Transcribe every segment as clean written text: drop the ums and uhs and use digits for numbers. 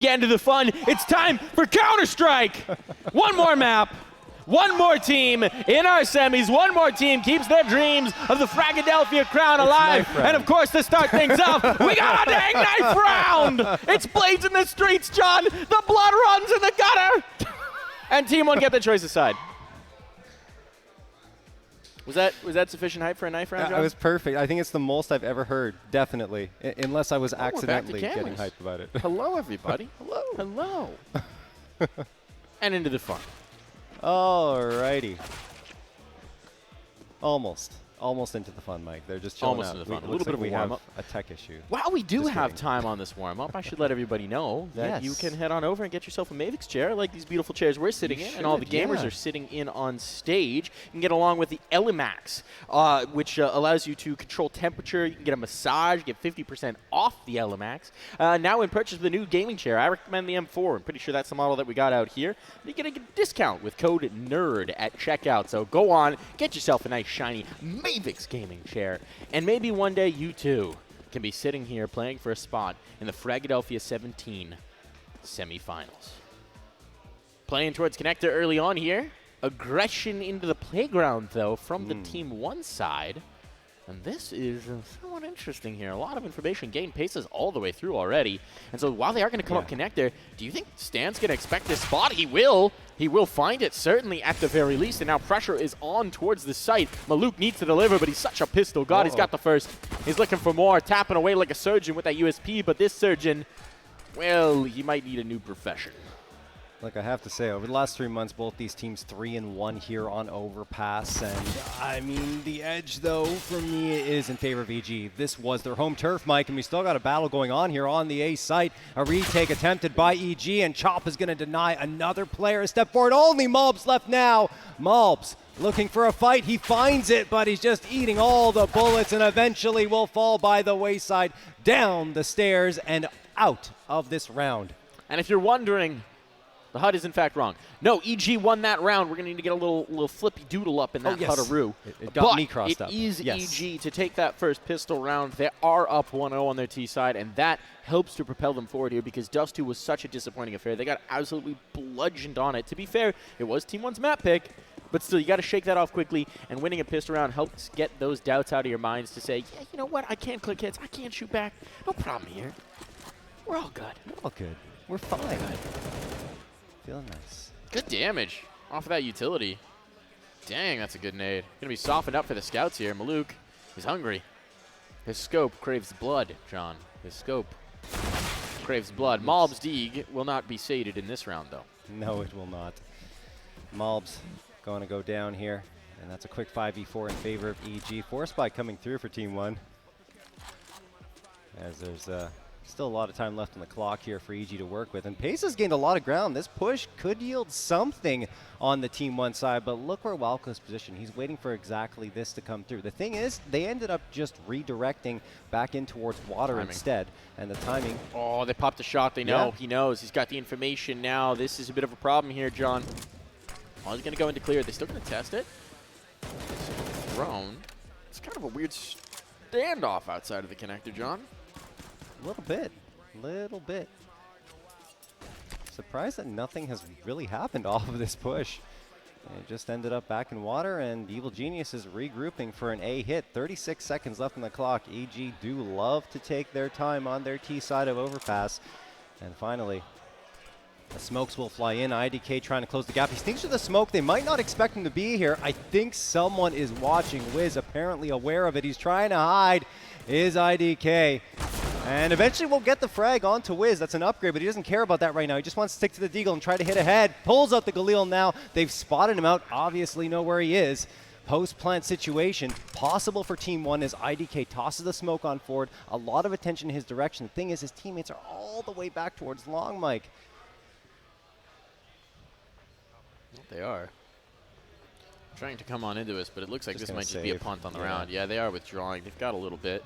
Get into the fun. It's time for Counter-Strike. One more map. One more team in our semis. One more team keeps their dreams of the Fragadelphia crown alive. And of course, to start things off, we got a dang knife round. It's blades in the streets, John. The blood runs in the gutter. And Team 1 get the choice aside. Was that sufficient hype for a knife round, John? It was perfect. I think it's the most I've ever heard, definitely. Unless I was accidentally getting hyped about it. Hello, everybody. Hello. And into the fun. Alrighty. Almost into the fun, Mike. They're just chilling Almost out. into the fun. A little bit of a warm-up. A tech issue. While we do Just have kidding. time on this warm-up, I should let everybody know that you Yes. can head on over and get yourself a Mavix chair like these beautiful chairs we're sitting in, and all the gamers are sitting in on stage. You can get along with the Elimax, which allows you to control temperature. You can get a massage, get 50% off the Elimax. Now in purchase of the new gaming chair, I recommend the M4. I'm pretty sure that's the model that we got out here. You get a discount with code NERD at checkout. So go on, get yourself a nice shiny Mavix gaming chair, and maybe one day you too can be sitting here playing for a spot in the Fragadelphia 17 semifinals. Playing towards connector early on here. Aggression into the playground, though, from the Team 1 side. And this is somewhat interesting here. A lot of information gained. Paces all the way through already. And so while they are going to come up connector, do you think Stan's going to expect this spot? He will. He will find it, certainly at the very least. And now pressure is on towards the site. Maluk needs to deliver, but he's such a pistol god. He's got the first. He's looking for more, tapping away like a surgeon with that USP. But this surgeon, well, he might need a new profession. Look, I have to say, over the last 3 months, both these teams 3-1 here on Overpass. And, I mean, the edge, though, for me is in favor of EG. This was their home turf, Mike, and we still got a battle going on here on the A site. A retake attempted by EG, and Chop is going to deny another player a step forward. Only Malbs left now. Malbs looking for a fight. He finds it, but he's just eating all the bullets and eventually will fall by the wayside, down the stairs, and out of this round. And if you're wondering, the HUD is in fact wrong. No, EG won that round. We're going to need to get a little flippy doodle up in that HUD-a-roo. It got me crossed up. It is EG to take that first pistol round. They are up 1-0 on their T side, and that helps to propel them forward here because Dust 2 was such a disappointing affair. They got absolutely bludgeoned on it. To be fair, it was Team 1's map pick, but still, you got to shake that off quickly, and winning a pistol round helps get those doubts out of your minds to say, yeah, you know what, I can't click hits, I can't shoot back. No problem here. We're all good. We're all good. We're fine. Feeling nice. Good damage off of that utility. Dang, that's a good nade. Gonna be softened up for the scouts here. Maluk is hungry. His scope craves blood, John. His scope craves blood. Malbs Deeg will not be sated in this round, though. No, it will not. Malbs going to go down here, and that's a quick 5v4 in favor of EG. Force by coming through for Team 1. As there's still a lot of time left on the clock here for EG to work with. And Pace has gained a lot of ground. This push could yield something on the Team 1 side, but look where Walco's positioned. He's waiting for exactly this to come through. The thing is, they ended up just redirecting back in towards water instead. And the timing. Oh, they popped a shot. They know. He knows. He's got the information now. This is a bit of a problem here, John. Oh, he's going to go into clear. They're still going to test it. Thrown. It's kind of a weird standoff outside of the connector, John. A little bit. Surprised that nothing has really happened off of this push. It just ended up back in water, and Evil Genius is regrouping for an A hit. 36 seconds left on the clock. EG do love to take their time on their T side of Overpass. And finally, the smokes will fly in. IDK trying to close the gap. He sneaks through the smoke. They might not expect him to be here. I think someone is watching. Wiz apparently aware of it. He's trying to hide. Is IDK. And eventually we'll get the frag onto Wiz. That's an upgrade, but he doesn't care about that right now. He just wants to stick to the Deagle and try to hit ahead. Pulls out the Galil now. They've spotted him out. Obviously know where he is. Post-plant situation. Possible for Team 1 as IDK tosses the smoke on forward. A lot of attention in his direction. The thing is, his teammates are all the way back towards long, Mike. They are trying to come on into us, but it looks like this might just be a punt on the round. Yeah, they are withdrawing. They've got a little bit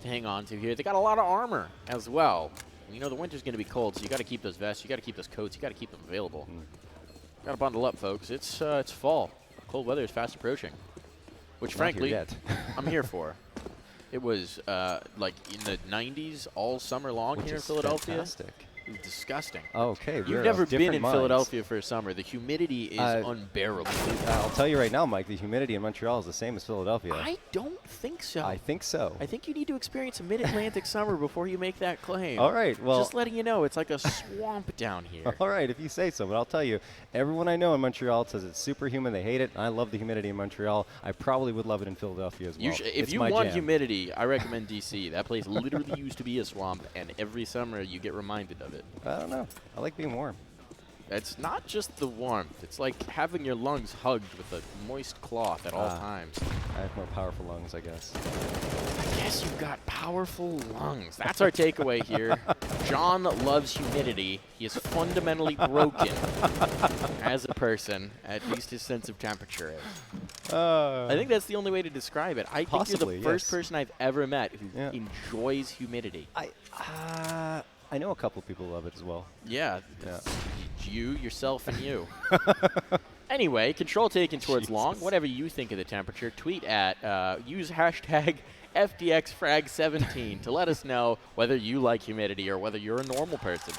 to hang on to here. They got a lot of armor as well. And you know, the winter's going to be cold, so you got to keep those vests, you got to keep those coats, you got to keep them available. Got to bundle up, folks. It's fall. Cold weather is fast approaching, which frankly I'm here for. It was like in the 90s all summer long here in Philadelphia. Fantastic. disgusting. Okay, You've never been in Philadelphia for a summer. The humidity is unbearable. I'll tell you right now, Mike, the humidity in Montreal is the same as Philadelphia. I don't think so. I think so. I think you need to experience a mid-Atlantic summer before you make that claim. All right, well. Just letting you know, it's like a swamp down here. All right, if you say so. But I'll tell you, everyone I know in Montreal says it's super humid. They hate it. I love the humidity in Montreal. I probably would love it in Philadelphia as well. If you want humidity, I recommend D.C. That place literally used to be a swamp, and every summer you get reminded of it. I don't know. I like being warm. It's not just the warmth. It's like having your lungs hugged with a moist cloth at all times. I have more powerful lungs, I guess. I guess you've got powerful lungs. That's our takeaway here. John loves humidity. He is fundamentally broken as a person, at least his sense of temperature is. I think that's the only way to describe it. I think you're the first person I've ever met who enjoys humidity. I know a couple people who love it as well. Yeah. You, yourself, and you. Anyway, control taken towards long. Whatever you think of the temperature, tweet at, use hashtag FDXFrag17 to let us know whether you like humidity or whether you're a normal person.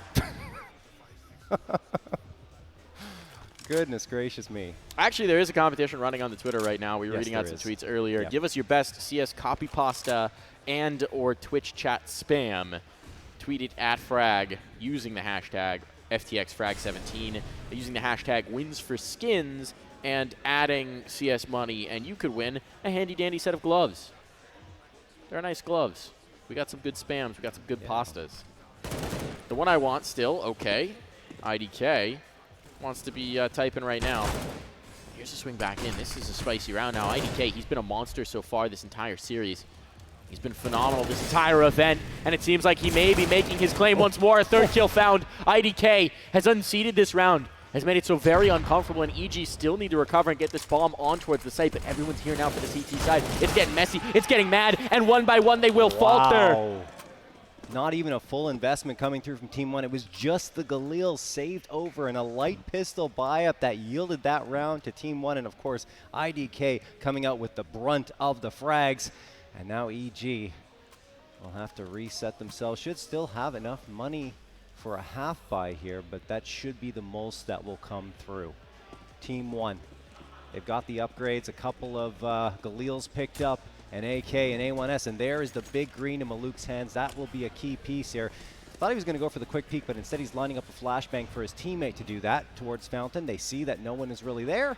Goodness gracious me. Actually, there is a competition running on the Twitter right now. We were reading out some tweets earlier. Give us your best CS copy pasta and or Twitch chat spam. Tweet it at Frag using the hashtag FTXFrag17, using the hashtag wins for skins, and adding CS money, and you could win a handy-dandy set of gloves. They're nice gloves. We got some good spams. We got some good pastas. The one I want still, okay, IDK, wants to be typing right now. Here's a swing back in. This is a spicy round now. IDK, he's been a monster so far this entire series. He's been phenomenal this entire event, and it seems like he may be making his claim once more. A third kill found. IDK has unseated this round, has made it so very uncomfortable, and EG still need to recover and get this bomb on towards the site, but everyone's here now for the CT side. It's getting messy. It's getting mad, and one by one they will falter. Not even a full investment coming through from Team 1. It was just the Galil saved over and a light pistol buy-up that yielded that round to Team 1, and of course, IDK coming out with the brunt of the frags. And now EG will have to reset themselves. Should still have enough money for a half buy here, but that should be the most that will come through. Team 1, they've got the upgrades, a couple of Galils picked up, an AK and A1S, and there is the big green in Maluk's hands. That will be a key piece here. Thought he was going to go for the quick peek, but instead he's lining up a flashbang for his teammate to do that towards Fountain. They see that no one is really there.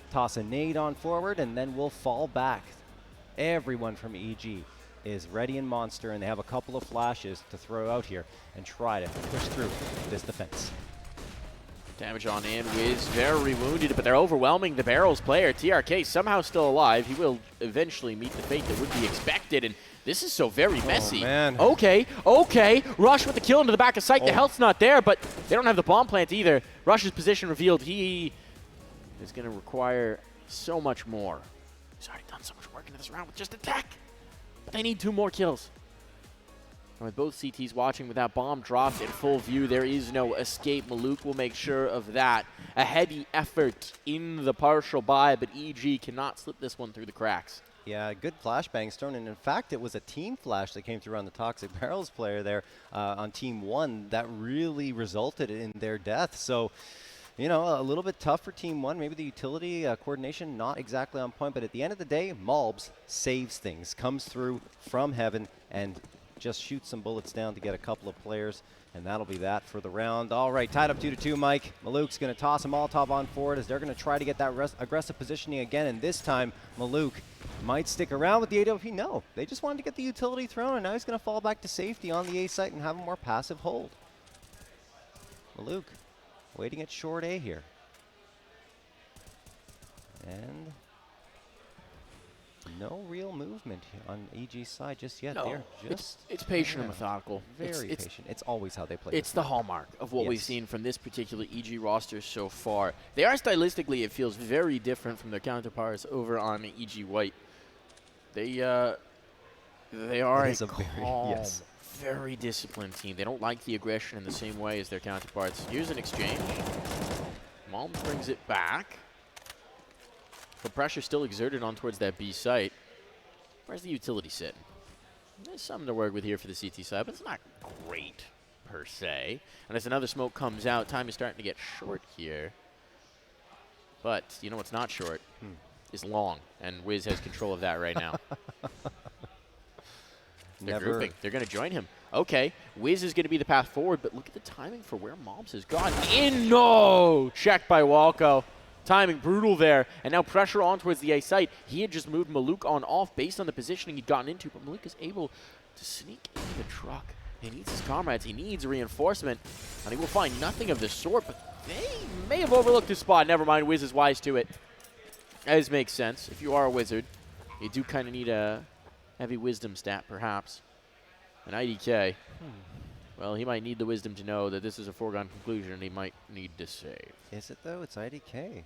Toss a nade on forward, and then we'll fall back. Everyone from EG is ready in Monster, and they have a couple of flashes to throw out here and try to push through this defense. Damage on in. Wiz very wounded, but they're overwhelming the Barrels player. TRK somehow still alive. He will eventually meet the fate that would be expected, and this is so very messy. Oh, man. Okay. Rush with the kill into the back of sight. The health's not there, but they don't have the bomb plant either. Rush's position revealed. He is going to require so much more. He's already done so much work into this round with just attack. But they need 2 more kills. And with both CTs watching with that bomb dropped in full view, there is no escape. Maluk will make sure of that. A heavy effort in the partial buy, but EG cannot slip this one through the cracks. Yeah, good flashbangs thrown, and in fact, it was a team flash that came through on the Toxic Barrels player there on Team 1 that really resulted in their death. So, you know, a little bit tough for Team 1. Maybe the utility coordination not exactly on point, but at the end of the day, Malbs saves things, comes through from heaven, and just shoots some bullets down to get a couple of players, and that'll be that for the round. All right, tied up 2-2, Mike. Maluk's going to toss a Molotov on forward as they're going to try to get that aggressive positioning again, and this time, Maluk might stick around with the AWP. No, they just wanted to get the utility thrown, and now he's going to fall back to safety on the A site and have a more passive hold. Maluk waiting at short A here. And no real movement on EG's side just yet. No, They're just it's patient and methodical. Very patient. It's always how they play. It's the hallmark of what we've seen from this particular EG roster so far. They are stylistically, it feels very different from their counterparts over on EG White. They are a calm, very disciplined team. They don't like the aggression in the same way as their counterparts. Here's an exchange. Malms brings it back. The pressure still exerted on towards that B site. Where's the utility sit? There's something to work with here for the CT side, but it's not great per se. And as another smoke comes out, time is starting to get short here. But you know what's not short? Is long. And Wiz has control of that right now. They're grouping. They're going to join him. Okay, Wiz is going to be the path forward, but look at the timing for where Mobs has gone. No! Checked by Walco. Timing brutal there. And now pressure on towards the A site. He had just moved Maluk on off based on the positioning he'd gotten into, but Maluk is able to sneak into the truck. He needs his comrades. He needs reinforcement, and he will find nothing of the sort, but they may have overlooked his spot. Never mind, Wiz is wise to it. As makes sense. If you are a wizard, you do kind of need a heavy wisdom stat, perhaps. And IDK, well, he might need the wisdom to know that this is a foregone conclusion, and he might need to save. Is it, though? It's IDK.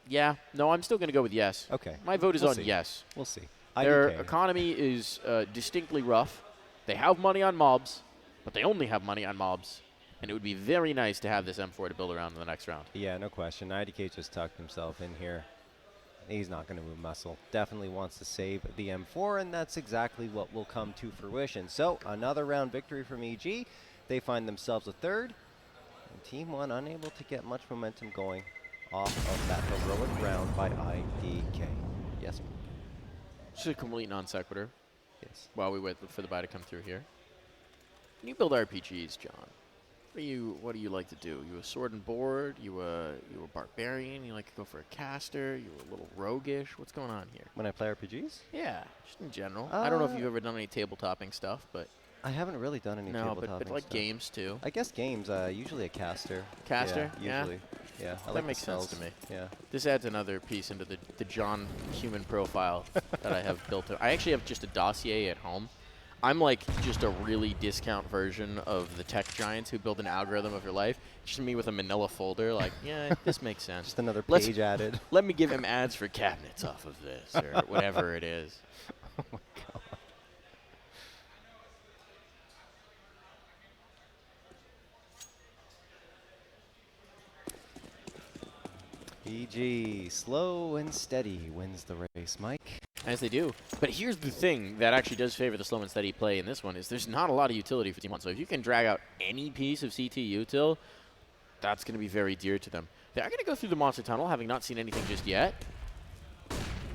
Yeah. No, I'm still going to go with yes. Okay. My vote is on yes. We'll see. Their IDK. economy is distinctly rough. They have money on mobs, but they only have money on mobs. And it would be very nice to have this M4 to build around in the next round. Yeah, no question. IDK just tucked himself in here. He's not going to move muscle. Definitely wants to save the M4, and that's exactly what will come to fruition. So, another round victory from EG. They find themselves a third. And Team 1 unable to get much momentum going off of that heroic round by IDK. Yes? Just a complete non sequitur Yes. while we wait for the buy to come through here. When you build RPGs, John, what do you like to do? You a sword and board? You a barbarian? You like to go for a caster? You a little roguish? What's going on here? When I play RPGs? Yeah, just in general. I don't know if you've ever done any tabletopping stuff, but I haven't really done any tabletop but like stuff. games too. I guess games, usually a caster. Caster? Yeah, usually. Yeah, I That like makes the sense spells. to me. Yeah. This adds another piece into the John human profile that I have built. I actually have just a dossier at home. I'm like just a really discount version of the tech giants who build an algorithm of your life. Just me with a manila folder, like, yeah, this makes sense. Just another page added. Let me give him ads for cabinets off of this, or whatever it is. Oh my god. EG, slow and steady, wins the race. Mike? As they do. But here's the thing that actually does favor the slow and steady play in this one is there's not a lot of utility for Team 1. So if you can drag out any piece of CT util, that's going to be very dear to them. They are going to go through the monster tunnel, having not seen anything just yet.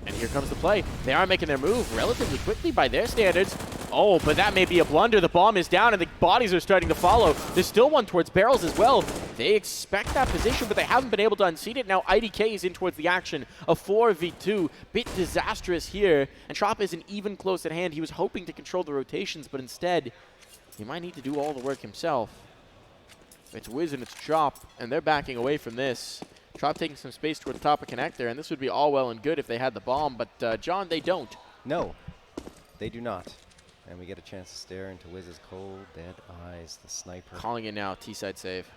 And here comes the play. They are making their move relatively quickly by their standards. Oh, but that may be a blunder. The bomb is down, and the bodies are starting to follow. There's still one towards barrels as well. They expect that position, but they haven't been able to unseat it. Now IDK is in towards the action. A 4v2. Bit disastrous here. And Chop isn't even close at hand. He was hoping to control the rotations, but instead, he might need to do all the work himself. It's Wiz and it's Chop, and they're backing away from this. Chop taking some space toward the top of connector, and this would be all well and good if they had the bomb, but John, they don't. No, they do not. And we get a chance to stare into Wiz's cold, dead eyes, the sniper. Calling it now, T-side save.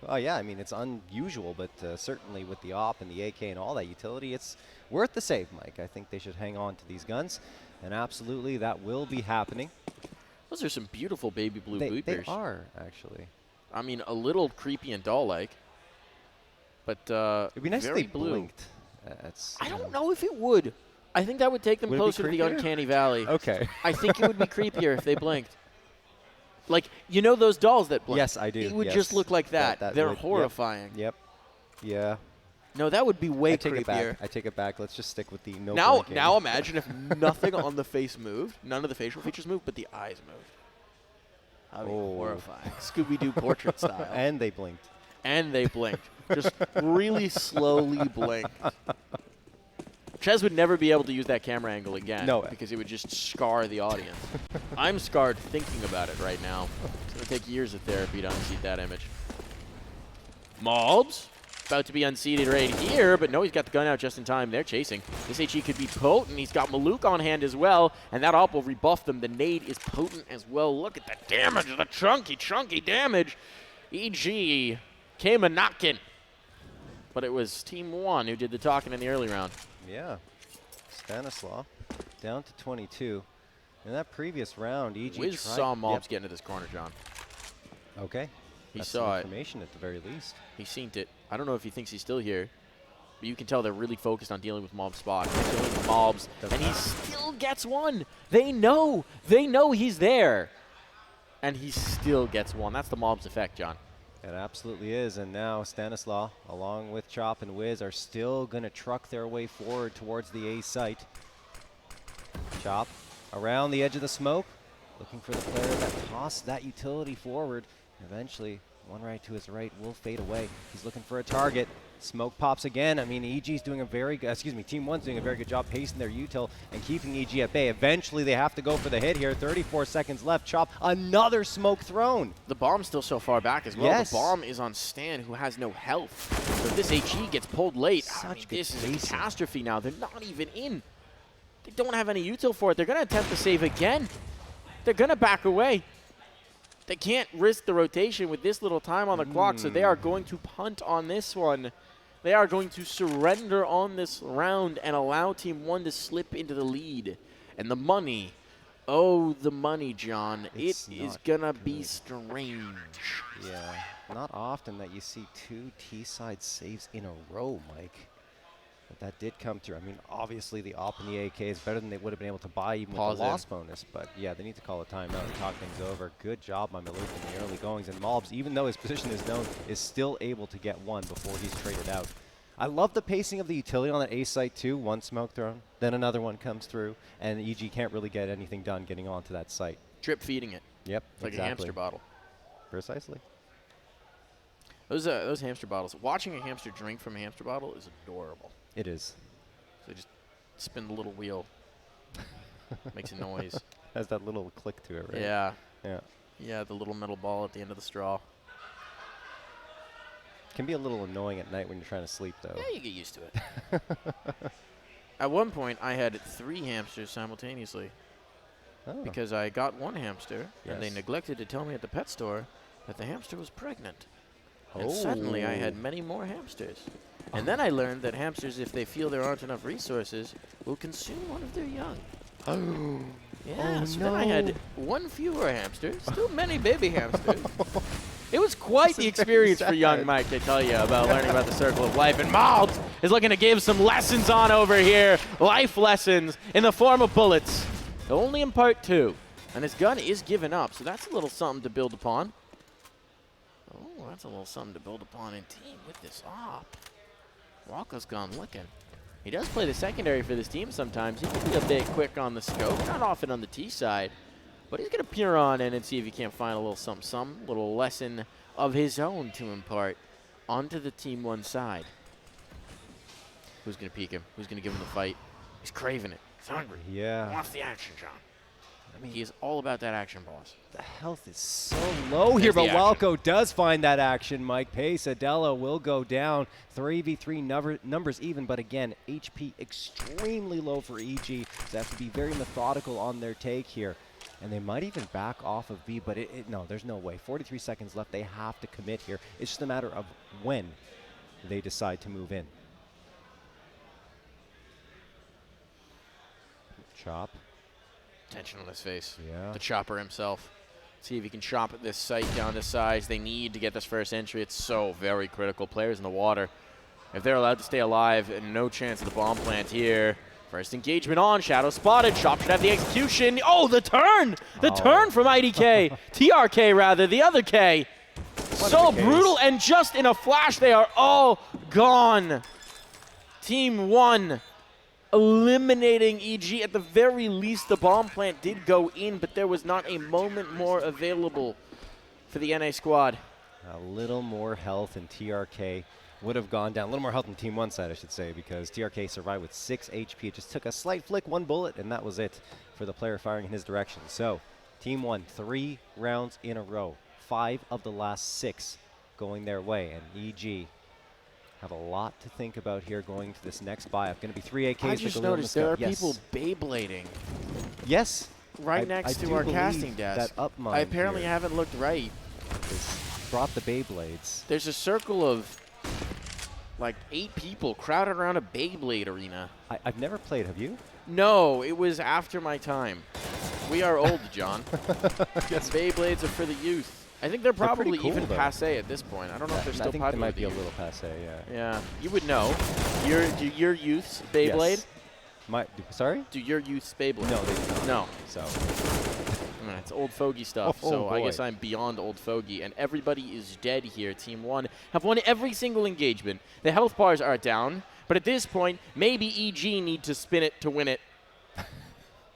Oh yeah, I mean, it's unusual, but certainly with the AWP and the AK and all that utility, it's worth the save, Mike. I think they should hang on to these guns, and absolutely that will be happening. Those are some beautiful baby blue They bleepers. are, actually. I mean, a little creepy and doll-like, but It'd be nice if very they blue. blinked. I don't know if it would. I think that would take them Would it be closer to the creepier? uncanny valley. Okay. I think it would be creepier if they blinked. Like, you know those dolls that blink? Yes, I do. It would yes. just look like that. They're would- horrifying. Yep. Yeah. No, that would be way I take it back. creepier. I take it back. Let's just stick with the no Now blinking. imagine if nothing on the face moved, none of the facial features moved, but the eyes moved. That would be Oh. horrifying. Scooby-Doo portrait style. And they blinked. And they blinked. Just really slowly blinked. Ches would never be able to use that camera angle again. No. Because it would just scar the audience. I'm scarred thinking about it right now. It's going to take years of therapy to unseat that image. Mobs about to be unseated right here, but no, he's got the gun out just in time. They're chasing. This HE could be potent. He's got Maluk on hand as well, and that AWP will rebuff them. The nade is potent as well. Look at the damage, the chunky damage. EG came a knockin'. But it was Team 1 who did the talking in the early round. Yeah. Stanislaw down to 22. In that previous round, EG Wiz saw Mobs get into this corner, John. Okay. He That's saw some it. information at the very least. He seen it. I don't know if he thinks he's still here, but you can tell they're really focused on dealing with Mob's spot. They're dealing with Mobs, and he still gets one. They know. They know he's there. And he still gets one. That's the mob's effect, John. It absolutely is, and now Stanislaw, along with Chop and Wiz, are still going to truck their way forward towards the A site. Chop around the edge of the smoke, looking for the player that tossed that utility forward. Eventually, one right to his right will fade away. He's looking for a target. Smoke pops again. I mean, EG's doing a very good, Team 1's doing a very good job pacing their util and keeping EG at bay. Eventually, they have to go for the hit here. 34 seconds left. Chop, another smoke thrown. The bomb's still so far back as well. Yes. The bomb is on Stan, who has no health. So if this HE gets pulled late, this is a catastrophe now. They're not even in. They don't have any util for it. They're going to attempt to save again. They're going to back away. They can't risk the rotation with this little time on the clock, so they are going to punt on this one. They are going to surrender on this round and allow Team 1 to slip into the lead. And the money, oh, the money, John. It is going to be strange. Yeah, not often that you see 2 T-side saves in a row, Mike. But that did come through. I mean, obviously the AWP and the AK is better than they would have been able to buy even with the loss bonus. But yeah, they need to call a timeout and talk things over. Good job by Maluk in the early goings. And Mobs, even though his position is known, is still able to get one before he's traded out. I love the pacing of the utility on that A site too. One smoke thrown, then another one comes through, and EG can't really get anything done getting onto that site. Drip feeding it. Yep, it's like a hamster bottle. Precisely. Those hamster bottles. Watching a hamster drink from a hamster bottle is adorable. It is. So just spin the little wheel. Makes a noise. Has that little click to it, right? Yeah. Yeah. Yeah, the little metal ball at the end of the straw. Can be a little annoying at night when you're trying to sleep, though. Yeah, you get used to it. At one point, I had 3 hamsters simultaneously. Oh. Because I got one hamster, and they neglected to tell me at the pet store that the hamster was pregnant. And suddenly, I had many more hamsters. And then I learned that hamsters, if they feel there aren't enough resources, will consume one of their young. Oh. Yeah, so then I had 1 fewer hamsters, still many baby hamsters. It was quite the experience for young Mike, I tell you, about learning about the circle of life. And Mobs is looking to give some lessons on over here, life lessons in the form of bullets. Only in part 2. And his gun is given up, so that's a little something to build upon. Oh, that's a little something to build upon in team with this op. Walko's gone looking. He does play the secondary for this team sometimes. He can be a bit quick on the scope, not often on the T side. But he's going to peer on in and see if he can't find a little something, little lesson of his own to impart onto the Team 1 side. Who's going to peek him? Who's going to give him the fight? He's craving it. He's hungry. Yeah. He wants the action, John. I mean, he is all about that action, boss. The health is so low here, but Walco does find that action, Mike. Pesadella will go down. 3v3 numbers even, but again, HP extremely low for EG. They have to be very methodical on their take here. And they might even back off of B, but no, there's no way. 43 seconds left. They have to commit here. It's just a matter of when they decide to move in. Chop. Tension on his face. Yeah. The chopper himself. See if he can chop this site down to size. They need to get this first entry. It's so very critical. Players in the water. If they're allowed to stay alive, and no chance of the bomb plant here. First engagement on. Shadow spotted. Chop should have the execution. Oh, the turn! The turn from IDK. TRK, rather. The other K. So brutal, and just in a flash, they are all gone. Team 1 eliminating EG. At the very least, the bomb plant did go in, but there was not a moment more available for the NA squad. A little more health, and TRK would have gone down. A little more health on Team 1 side, I should say, because TRK survived with 6 HP. It just took a slight flick, 1 bullet, and that was it for the player firing in his direction. So, Team 1, 3 rounds in a row. 5 of the last 6 going their way, and EG have a lot to think about here going to this next buy-up. Going to be 3 AKs. I just noticed there are people Beyblading. Yes. Right next to our casting desk. That up mine I apparently here haven't looked right. Brought the Beyblades. There's a circle of like 8 people crowded around a Beyblade arena. I've never played. Have you? No, it was after my time. We are old, John. Yes. Beyblades are for the youth. I think they're probably cool, even though. passé at this point. I don't know if they're still popular. I think they might be a little passé, yeah. Yeah, you would know. Do your youth's Beyblade? Yes. Sorry? Do your youth's Beyblade? No, they do not. No. So. It's old fogey stuff, Oh, so I boy. guess I'm beyond old fogey. And everybody is dead here. Team 1 have won every single engagement. The health bars are down, but at this point, maybe EG need to spin it to win it.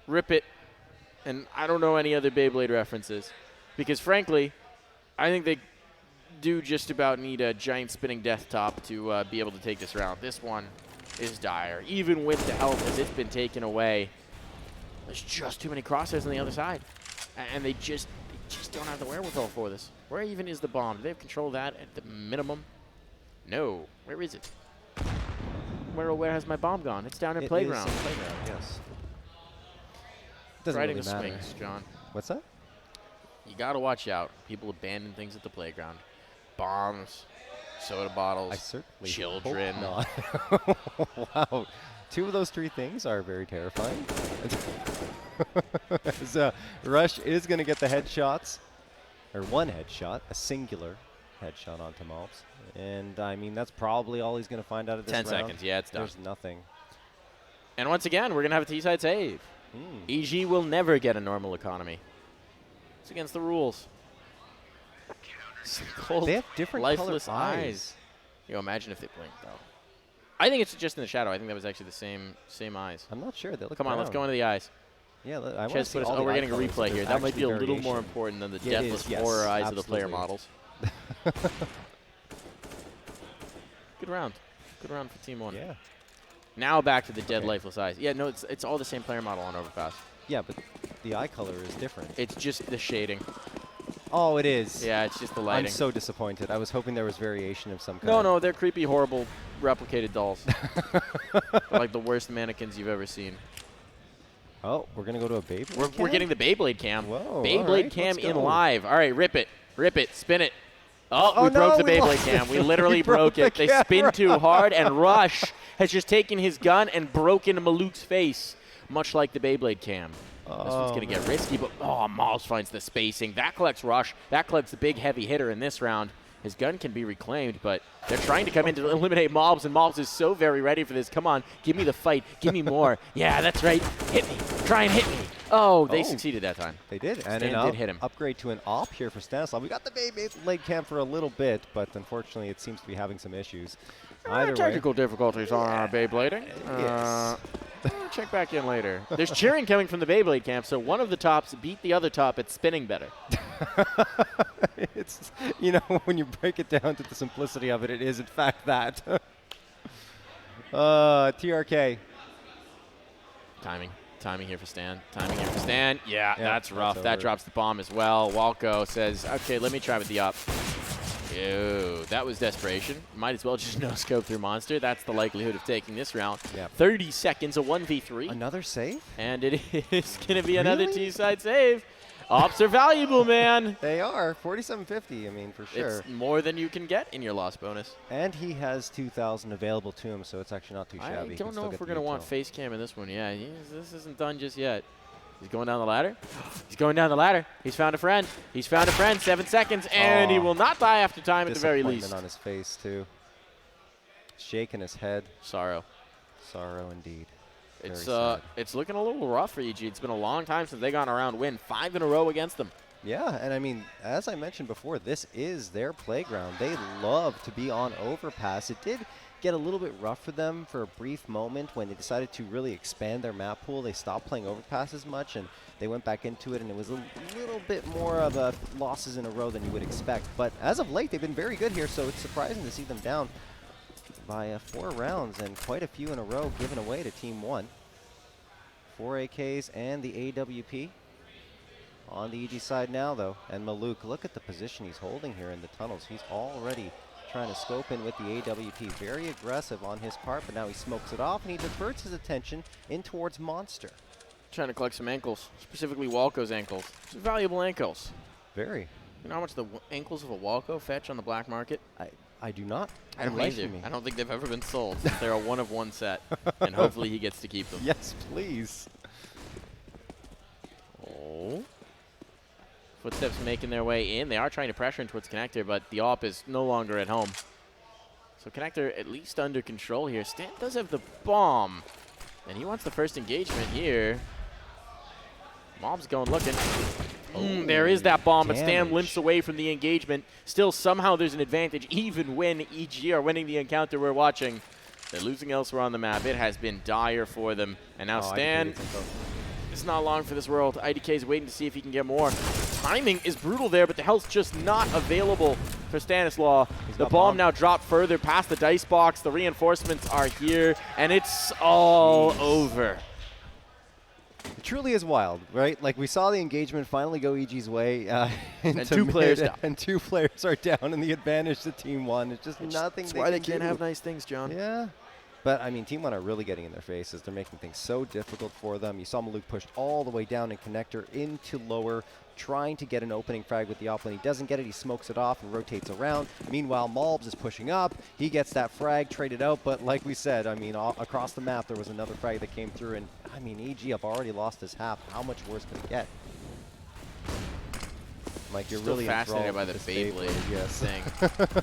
Rip it. And I don't know any other Beyblade references. Because frankly, I think they do just about need a giant spinning death top to be able to take this round. This one is dire. Even with the health as it's been taken away, there's just too many crosshairs on the other side. And they just don't have the wherewithal for this. Where even is the bomb? Do they have control of that at the minimum? No. Where is it? Where has my bomb gone? It's down in playground. It is in playground, yes. Doesn't Riding really the matter. swings, John. What's that? You gotta watch out. People abandon things at the playground. Bombs, soda bottles, I certainly children. hope not. Wow. 2 of those 3 things are very terrifying. So Rush is going to get the headshots, or 1 headshot, a singular headshot onto Malps. And, I mean, that's probably all he's going to find out of this 10 round. seconds, yeah, it's done. There's nothing. And once again, we're going to have a T-side save. EG will never get a normal economy. It's against the rules. Cold, They have different lifeless colored eyes. You imagine if they blinked, though. I think it's just in the shadow. I think that was actually the same eyes. I'm not sure. They look Come on, let's brown. go into the eyes. Yeah, I want to Chess see put us, all oh, the we're eye getting a colors. replay here. There's That might be a actually little more variation. important than the Yeah, it deathless is, yes, horror eyes of the player absolutely. models. Good round. Good round for Team 1. Yeah. Now back to the dead Okay. lifeless eyes. Yeah, no, it's all the same player model on Overpass. Yeah, but the eye color is different. It's just the shading. Oh, it is. Yeah, it's just the lighting. I'm so disappointed. I was hoping there was variation of some kind. No, they're creepy, horrible, replicated dolls. They're like the worst mannequins you've ever seen. Oh, we're going to go to a Beyblade We're getting the Beyblade cam. Whoa, all Beyblade right, cam let's in go. live. All right, rip it, spin it. Oh, Oh, we broke no, the we Beyblade lost cam. We it. literally We broke broke it. the They spin camera. too hard, and Rush has just taken his gun and broken Maluk's face, much like the Beyblade cam. This one's going to get risky, but Miles finds the spacing. That collects Rush. That collects the big heavy hitter in this round. His gun can be reclaimed, but they're trying to come in to eliminate Mobs, and Mobs is so very ready for this. Come on, give me the fight. Give me more. Yeah, that's right. Hit me. Try and hit me. Oh, they succeeded that time. They did. And Stan an did hit him. upgrade to an op here for Stanislav. We got the Beyblade cam for a little bit, but unfortunately it seems to be having some issues. Either way. Technical difficulties on our Beyblading. Yes. Check back in later. There's cheering coming from the Beyblade camp, so one of the tops beat the other top at spinning better. It's, when you break it down to the simplicity of it, it is in fact that. TRK. Timing here for Stan. Timing here for Stan. Yeah, that's rough. that's That over. drops the bomb as well. Walco says, okay, let me try with the up. Ew, that was desperation. Might as well just no-scope through Monster. That's the likelihood of taking this round. Yep. 30 seconds, a 1v3. Another save? And it is going to be another Really? T-side save. Ops are valuable, man. They are. 4750, I mean, for sure. It's more than you can get in your loss bonus. And he has 2,000 available to him, so it's actually not too shabby. I He can don't still know if get we're the going to want intel. face cam in this one. Yeah, this isn't done just yet. He's going down the ladder. He's going down the ladder. He's found a friend. 7 seconds, and he will not die after time at the very least. Disappointment on his face, too. Shaking his head. Sorrow. Sorrow indeed. Very It's sad. it's looking a little rough for EG. It's been a long time since they got an around win. 5 in a row against them. Yeah, and I mean, as I mentioned before, this is their playground. They love to be on Overpass. It did get a little bit rough for them for a brief moment when they decided to really expand their map pool. They stopped playing Overpass as much, and they went back into it, and it was a little bit more of a losses in a row than you would expect. But as of late, they've been very good here, so it's surprising to see them down by 4 rounds and quite a few in a row given away to Team 1. 4 AKs and the AWP. On the EG side now, though, and Maluk, look at the position he's holding here in the tunnels. He's already trying to scope in with the AWP. Very aggressive on his part, but now he smokes it off, and he diverts his attention in towards Monster. Trying to collect some ankles, specifically Walco's ankles. Some valuable ankles. Very. You know how much the ankles of a Walco fetch on the black market? I do not. I don't Enlighten either. me. I don't think they've ever been sold. They're a one-of-one set, and hopefully he gets to keep them. Yes, please. Oh. Footsteps making their way in. They are trying to pressure in towards Connector, but the AWP is no longer at home. So Connector at least under control here. Stan does have the bomb, and he wants the first engagement here. Mob's going looking. There is that bomb, but Stan damage. limps away from the engagement. Still, somehow there's an advantage, even when EG are winning the encounter we're watching. They're losing elsewhere on the map. It has been dire for them. And now Stan, it's not long for this world. IDK is waiting to see if he can get more. Timing is brutal there, but the health's just not available for Stanislaw. The bomb now dropped further past the dice box. The reinforcements are here, and it's all over. It truly is wild, right? Like, we saw the engagement finally go EG's way. And two players down. And 2 players are down, and the advantage to Team 1. It's just nothing. That's why they can't have nice things, John. Yeah. But, I mean, Team 1 are really getting in their faces. They're making things so difficult for them. You saw Maluk pushed all the way down in connector into lower, trying to get an opening frag with the op. When he doesn't get it, he smokes it off and rotates around. Meanwhile, Malbs is pushing up. He gets that frag traded out. But like we said, I mean, across the map, there was another frag that came through. And, I mean, EG have already lost his half. How much worse can it get? Mike, you're Still really fascinated by enthralled the with this Beyblade thing.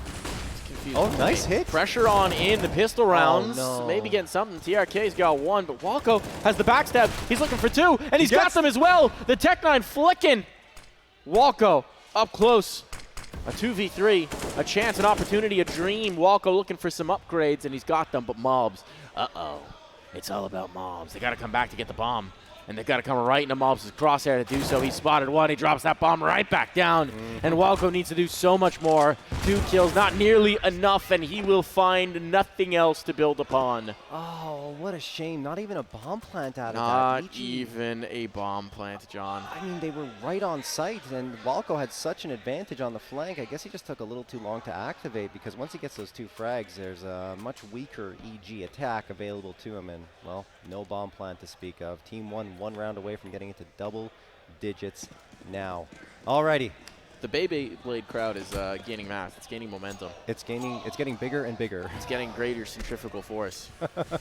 Oh, nice hit. Pressure on in the pistol rounds. Oh, no. Maybe getting something. TRK's got 1, but Walco has the backstab. He's looking for 2, and he's got them as well. The Tech-9 flicking. Walco up close. A 2v3, a chance, an opportunity, a dream. Walco looking for some upgrades, and he's got them, but Mobs. Uh-oh. It's all about Mobs. They got to come back to get the bomb. And they've got to come right into Mobs' crosshair to do so. He spotted 1. He drops that bomb right back down. And Walco needs to do so much more. 2 kills, not nearly enough, and he will find nothing else to build upon. Oh, what a shame. Not even a bomb plant out of that. Not even a bomb plant, John. I mean, they were right on site, and Walco had such an advantage on the flank. I guess he just took a little too long to activate, because once he gets those 2 frags, there's a much weaker EG attack available to him, and, well, no bomb plant to speak of. Team 1 round away from getting into double digits now. Alrighty. The Beyblade crowd is gaining mass. It's gaining momentum. It's getting bigger and bigger. It's getting greater centrifugal force,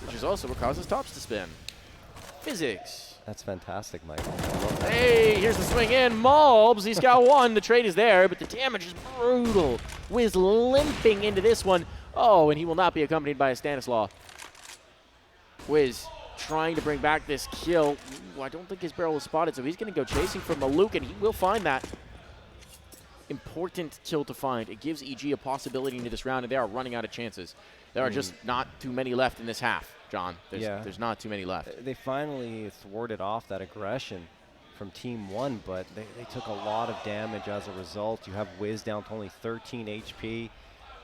which is also what causes tops to spin. Physics. That's fantastic, Mike. Hey, here's the swing in. Malbs, he's got 1. The trade is there, but the damage is brutal. Wiz limping into this one. Oh, and he will not be accompanied by a Stanislaw. Wiz trying to bring back this kill. Ooh, I don't think his barrel was spotted, so he's going to go chasing for Maluk, and he will find that. Important kill to find. It gives EG a possibility into this round, and they are running out of chances. There are just not too many left in this half, John. There's not too many left. They finally thwarted off that aggression from Team 1, but they took a lot of damage as a result. You have Wiz down to only 13 HP.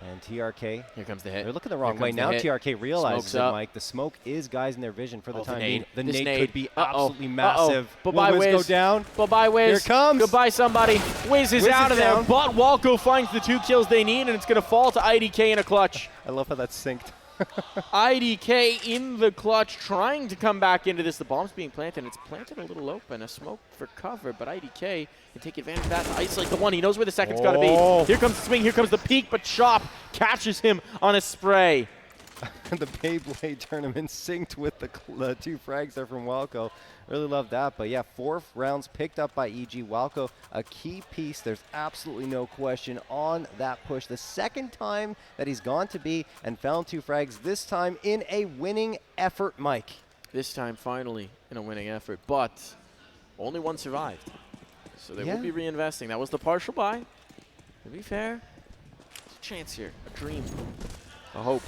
And TRK. Here comes the hit. They're looking the wrong way. Now TRK realizes it, Mike. The smoke is guys in their vision for the time being. The nade could be absolutely massive. Bye-bye, Wiz. Go down. Bye-bye, Wiz. Here it comes. Goodbye, somebody. Wiz is out of there, down. but Walco finds the 2 kills they need, and it's going to fall to IDK in a clutch. I love how that's synced. IDK in the clutch, trying to come back into this. The bomb's being planted, and it's planted a little open. A smoke for cover, but IDK can take advantage of that to isolate the 1. He knows where the second's got to be. Here comes the swing, here comes the peak, but Chop catches him on a spray. The Beyblade tournament synced with the 2 frags there from Walco. Really love that. But yeah, 4 rounds picked up by EG. Walco, a key piece. There's absolutely no question on that push. The second time that he's gone to B and found 2 frags, this time in a winning effort, Mike. This time finally in a winning effort, but only 1 survived. So they will be reinvesting. That was the partial buy. To be fair, there's a chance here, a dream, a hope.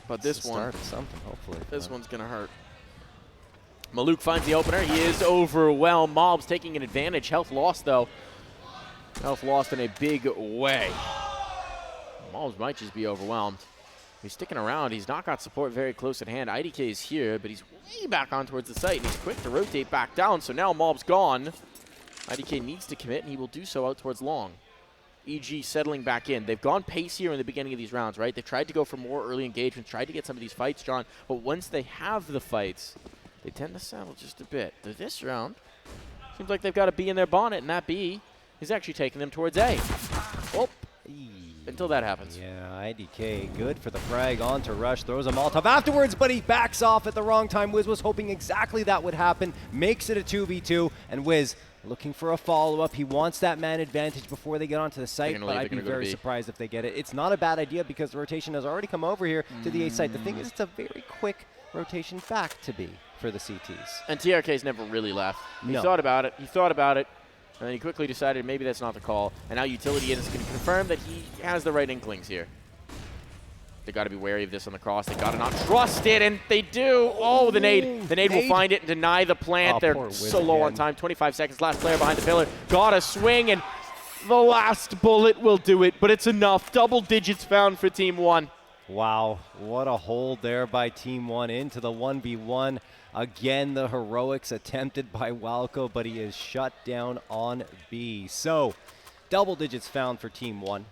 But this one, start of something, hopefully. This one's going to hurt. Maluk finds the opener. He is overwhelmed. Mobs taking an advantage. Health lost, though. Health lost in a big way. Mobs might just be overwhelmed. He's sticking around. He's not got support very close at hand. IDK is here, but he's way back on towards the site, and he's quick to rotate back down. So now Mob's gone. IDK needs to commit, and he will do so out towards long. EG settling back in. They've gone pace here in the beginning of these rounds, right? They've tried to go for more early engagements, tried to get some of these fights, John. But once they have the fights, they tend to settle just a bit. This round, seems like they've got a B in their bonnet, and that B is actually taking them towards A. Oh, until that happens. Yeah, IDK good for the frag on to Rush, throws a Molotov afterwards, but he backs off at the wrong time. Wiz was hoping exactly that would happen, makes it a 2v2, and Wiz looking for a follow-up. He wants that man advantage before they get onto the site, but I'd be very surprised if they get it. It's not a bad idea because the rotation has already come over here to the A site. The thing is, it's a very quick rotation back to B. for the CTs. And TRK's never really left. He No. thought about it, and then he quickly decided maybe that's not the call. And now Utility is going to confirm that he has the right inklings here. They got to be wary of this on the cross. They got to not trust it, and they do. Oh, the nade. The nade will find it and deny the plant. They're so low on time. 25 seconds. Last player behind the pillar. Got a swing, and the last bullet will do it, but it's enough. Double digits found for Team 1. Wow, what a hold there by Team 1 into the 1v1. Again, the heroics attempted by Walco, but he is shut down on B. So, double digits found for Team 1.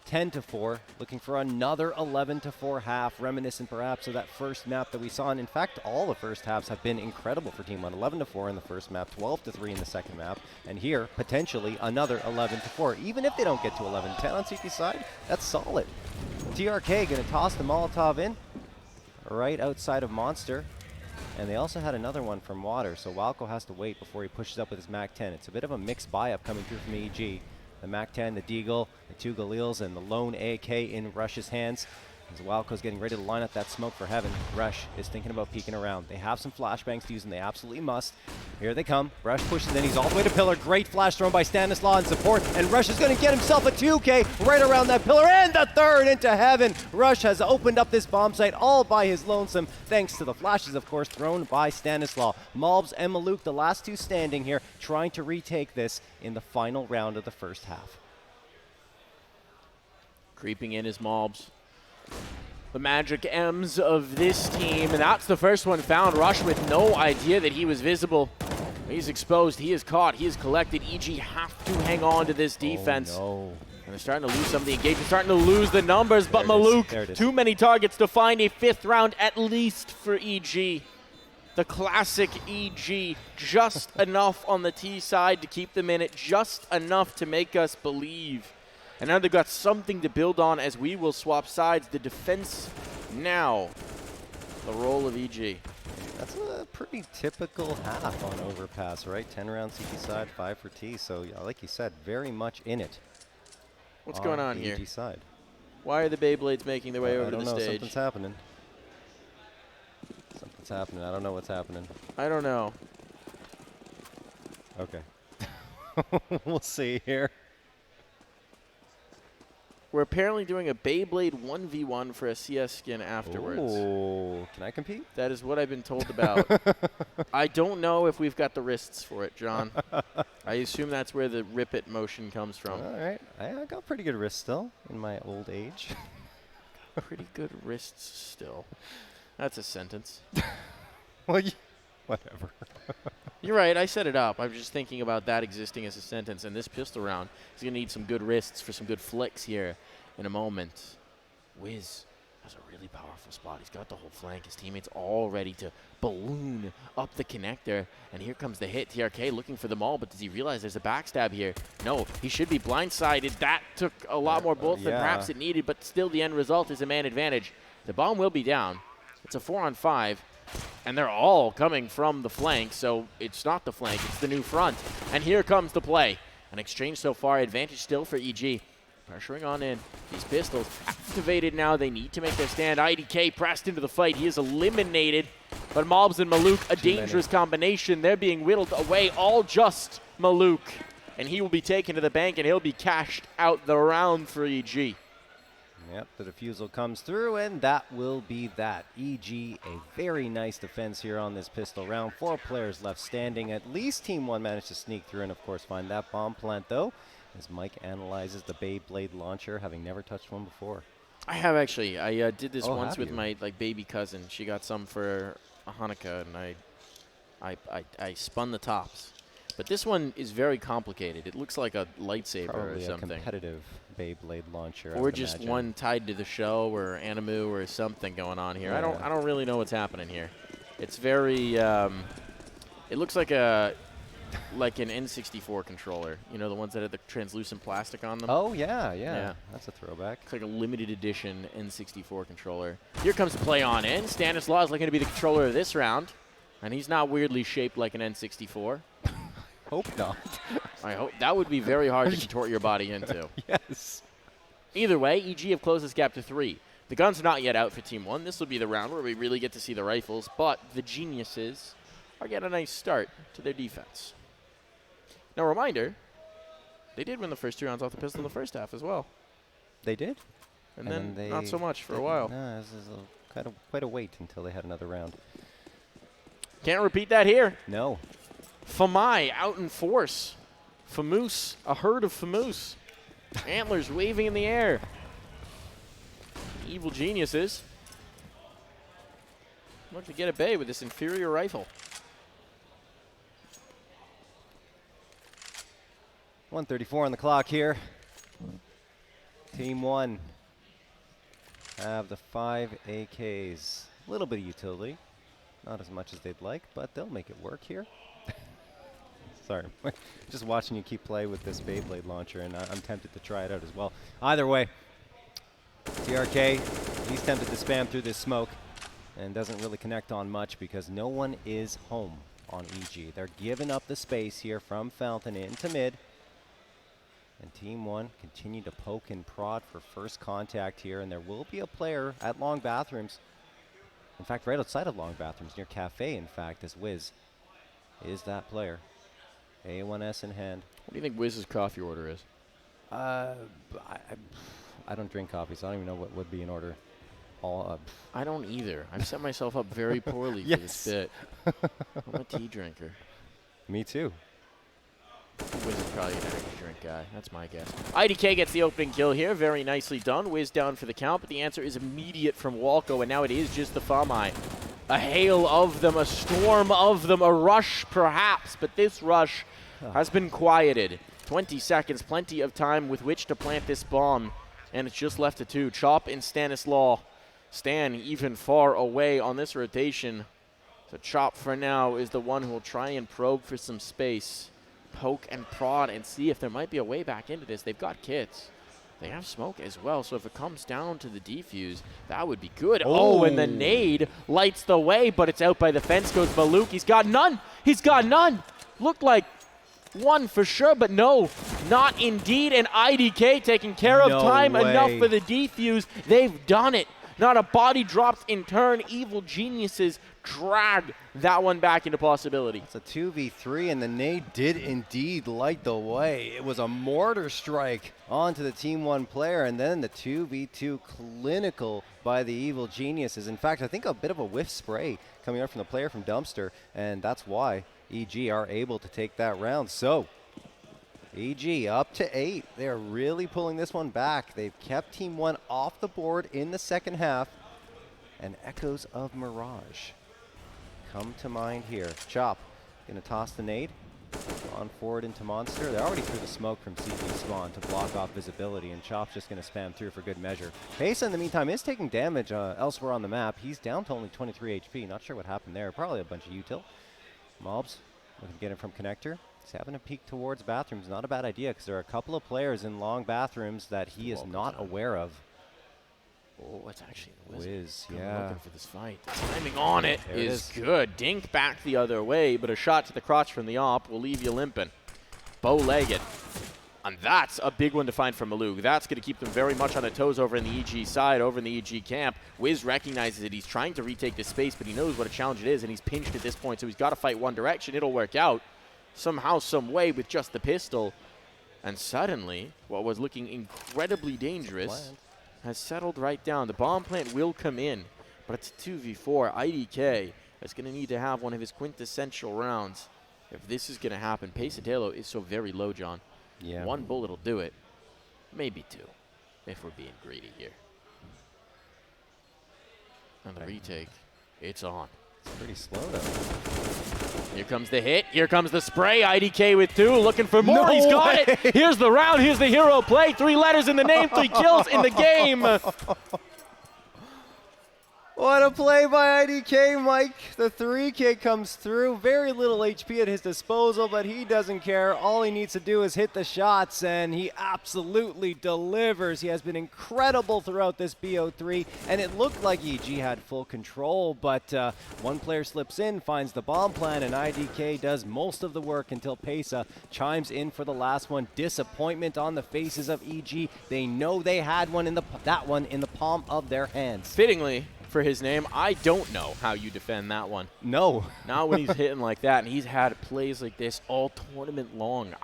10-4, looking for another 11-4 half, reminiscent perhaps of that first map that we saw. And in fact, all the first halves have been incredible for Team 1. 11-4 in the first map, 12-3 in the second map, and here, potentially, another 11-4. Even if they don't get to 11-10 on CT side, that's solid. TRK going to toss the Molotov in right outside of Monster. And they also had another one from Water, so Walco has to wait before he pushes up with his MAC-10. It's a bit of a mixed buy-up coming through from EG. The MAC-10, the Deagle, the 2 Galils, and the lone AK in Rush's hands. As Walco's getting ready to line up that smoke for heaven, Rush is thinking about peeking around. They have some flashbangs to use, and they absolutely must. Here they come. Rush pushes in. He's all the way to pillar. Great flash thrown by Stanislaw in support, and Rush is going to get himself a 2K right around that pillar, and the third into heaven. Rush has opened up this bomb site all by his lonesome, thanks to the flashes, of course, thrown by Stanislaw. Malbs and Maluk, the last two standing here, trying to retake this in the final round of the first half. Creeping in is Malbs. The magic M's of this team, and that's the first one found. Rush with no idea that he was visible. He's exposed, he is caught, he is collected. EG have to hang on to this defense. Oh, no. And they're starting to lose some of the engagement, starting to lose the numbers, but Maluk, too many targets to find a fifth round at least for EG. The classic EG, just enough on the T side to keep them in it, just enough to make us believe. And now they've got something to build on as we will swap sides. The defense now, the role of EG. That's a pretty typical half on Overpass, right? 10 round CT side, 5 for T. So, like you said, very much in it. What's going on here? EG side. Why are the Beyblades making their way over to the I don't know. stage? Something's happening. Something's happening. I don't know what's happening. I don't know. Okay. We'll see here. We're apparently doing a Beyblade 1v1 for a CS skin afterwards. Oh, can I compete? That is what I've been told about. I don't know if we've got the wrists for it, John. I assume that's where the rip it motion comes from. All right. I got pretty good wrists still in my old age. Pretty good wrists still. That's a sentence. Well, whatever. You're right, I set it up. I was just thinking about that existing as a sentence, and this pistol round is going to need some good wrists for some good flicks here in a moment. Wiz has a really powerful spot. He's got the whole flank. His teammates all ready to balloon up the connector, and here comes the hit. TRK looking for them all, but does he realize there's a backstab here? No, he should be blindsided. That took a lot more bullets than perhaps it needed, but still the end result is a man advantage. The bomb will be down. It's a 4-on-5. And they're all coming from the flank, so it's not the flank, it's the new front. And here comes the play. An exchange so far, advantage still for EG. Pressuring on in. These pistols activated now. They need to make their stand. IDK pressed into the fight. He is eliminated. But Malbs and Maluk, a dangerous combination. They're being whittled away, all just Maluk. And he will be taken to the bank, and he'll be cashed out the round for EG. Yep, the defusal comes through, and that will be that. EG, a very nice defense here on this pistol round. 4 players left standing. At least Team 1 managed to sneak through and, of course, find that bomb plant, though, as Mike analyzes the Beyblade launcher, having never touched one before. I have actually. I did this once with my baby cousin. She got some for a Hanukkah, and I spun the tops. But this one is very complicated. It looks like a lightsaber Probably or something. A competitive Beyblade launcher. Or just one tied to the show or Animu or something going on here. Yeah. I don't really know what's happening here. It's very it looks like an N64 controller. You know, the ones that have the translucent plastic on them? Oh, yeah. That's a throwback. It's like a limited edition N64 controller. Here comes the play on in. Stanislaw is looking to be the controller of this round. And he's not weirdly shaped like an N64. Hope not. I hope. That would be very hard to contort your body into. Yes. Either way, EG have closed this gap to 3. The gun's not yet out for Team 1. This will be the round where we really get to see the rifles, but the Geniuses are getting a nice start to their defense. Now, reminder, they did win the first 2 rounds off the pistol in the first half as well. They did? And then not so much for a while. No, this is quite a wait until they had another round. Can't repeat that here. No. Famai out in force. Famoose, a herd of Famoose. Antlers waving in the air. Evil Geniuses look to get at bay with this inferior rifle. 1:34 on the clock here. Team 1 have the 5 AKs. A little bit of utility. Not as much as they'd like, but they'll make it work here. Sorry. Just watching you keep play with this Beyblade launcher, and I'm tempted to try it out as well. Either way, TRK, he's tempted to spam through this smoke and doesn't really connect on much because no one is home on EG. They're giving up the space here from Fountain into mid. And Team 1 continue to poke and prod for first contact here, and there will be a player at Long Bathrooms. In fact, right outside of Long Bathrooms, near Cafe, in fact, as Wiz is that player. A1S in hand. What do you think Wiz's coffee order is? I don't drink coffee, so I don't even know what would be in order. I don't either. I've set myself up very poorly for this bit. I'm a tea drinker. Me too. Wiz is probably an energy drink guy. That's my guess. IDK gets the opening kill here. Very nicely done. Wiz down for the count, but the answer is immediate from Walco, and now it is just the Famai. A hail of them, a storm of them, a rush perhaps, but this rush has been quieted. 20 seconds, plenty of time with which to plant this bomb, and it's just left to 2. Chop and Stanislaw. Stan even far away on this rotation. So Chop for now is the one who will try and probe for some space. Poke and prod and see if there might be a way back into this. They've got kits. They have smoke as well, so if it comes down to the defuse, that would be good. Oh, and the nade lights the way, but it's out by the fence. Goes Maluk. He's got none. He's got none. Looked like one for sure, but no, not indeed. And IDK taking care of time enough for the defuse. They've done it. Not a body dropped in turn. Evil Geniuses drag that one back into possibility. It's a 2v3, and the nade did indeed light the way. It was a mortar strike onto the Team 1 player, and then the 2v2 clinical by the Evil Geniuses. In fact, I think a bit of a whiff spray coming out from the player from Dumpster, and that's why EG are able to take that round. So, EG up to 8. They're really pulling this one back. They've kept Team 1 off the board in the second half, and echoes of Mirage come to mind here. Chop gonna toss the nade on forward into Monster. They're already through the smoke from CP spawn to block off visibility, and Chop's just gonna spam through for good measure. CASA in the meantime is taking damage elsewhere on the map. He's down to only 23 HP. Not sure what happened there. Probably a bunch of util. Mobs looking to get him from connector. He's having a peek towards bathrooms. Not a bad idea, because there are a couple of players in Long Bathrooms that he is not aware of. Oh, it's actually the Wiz, yeah. Looking for this fight. The timing on it is good. Dink back the other way, but a shot to the crotch from the op will leave you limping. Bow-legged. And that's a big one to find from Malug. That's going to keep them very much on their toes over in the EG side, over in the EG camp. Wiz recognizes it. He's trying to retake this space, but he knows what a challenge it is, and he's pinched at this point, so he's got to fight one direction. It'll work out somehow, some way with just the pistol. And suddenly, what was looking incredibly dangerous has settled right down. The bomb plant will come in, but it's a 2v4. IDK is going to need to have one of his quintessential rounds if this is going to happen. Pesadelo is so very low, John. Yeah. 1 bullet will do it. Maybe 2, if we're being greedy here. And the retake, it's on. It's pretty slow, though. Here comes the hit. Here comes the spray. IDK with 2, looking for more. No He's got way. it. Here's the round. Here's the hero play. 3 letters in the name, 3 kills in the game. What a play by IDK, Mike. The 3K comes through. Very little HP at his disposal, but he doesn't care. All he needs to do is hit the shots, and he absolutely delivers. He has been incredible throughout this BO3, and it looked like EG had full control, but one player slips in, finds the bomb plan, and IDK does most of the work until CASA chimes in for the last one. Disappointment on the faces of EG. They know they had that one in the palm of their hands. Fittingly, for his name, I don't know how you defend that one. No. Not when he's hitting like that, and he's had plays like this all tournament long.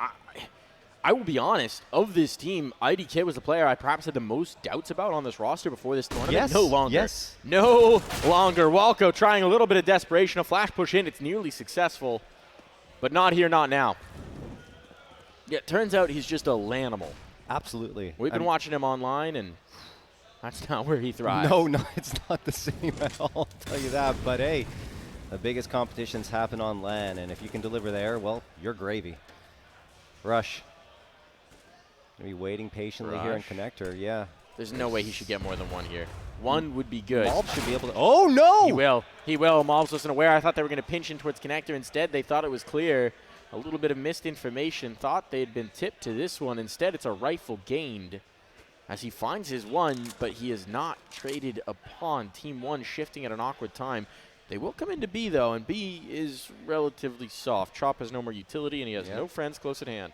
I will be honest, of this team, IDK was the player I perhaps had the most doubts about on this roster before this tournament. Yes. No longer. Yes. No longer. Walco trying a little bit of desperation, a flash push in. It's nearly successful, but not here, not now. Yeah, it turns out he's just a lanimal. Absolutely. We've been watching him online, and that's not where he thrives. No, it's not the same at all, I'll tell you that. But hey, the biggest competitions happen on LAN, and if you can deliver there, well, you're gravy. Rush. Gonna be waiting patiently here in connector, yeah. There's no way he should get more than one here. One would be good. Mob should be able to. Oh no! He will. He will. Mobs wasn't aware. I thought they were going to pinch in towards connector. Instead, they thought it was clear. A little bit of missed information. Thought they'd been tipped to this one. Instead, it's a rifle gained as he finds his one, but he is not traded upon. Team 1 shifting at an awkward time. They will come into B, though, and B is relatively soft. Chop has no more utility, and he has no friends close at hand.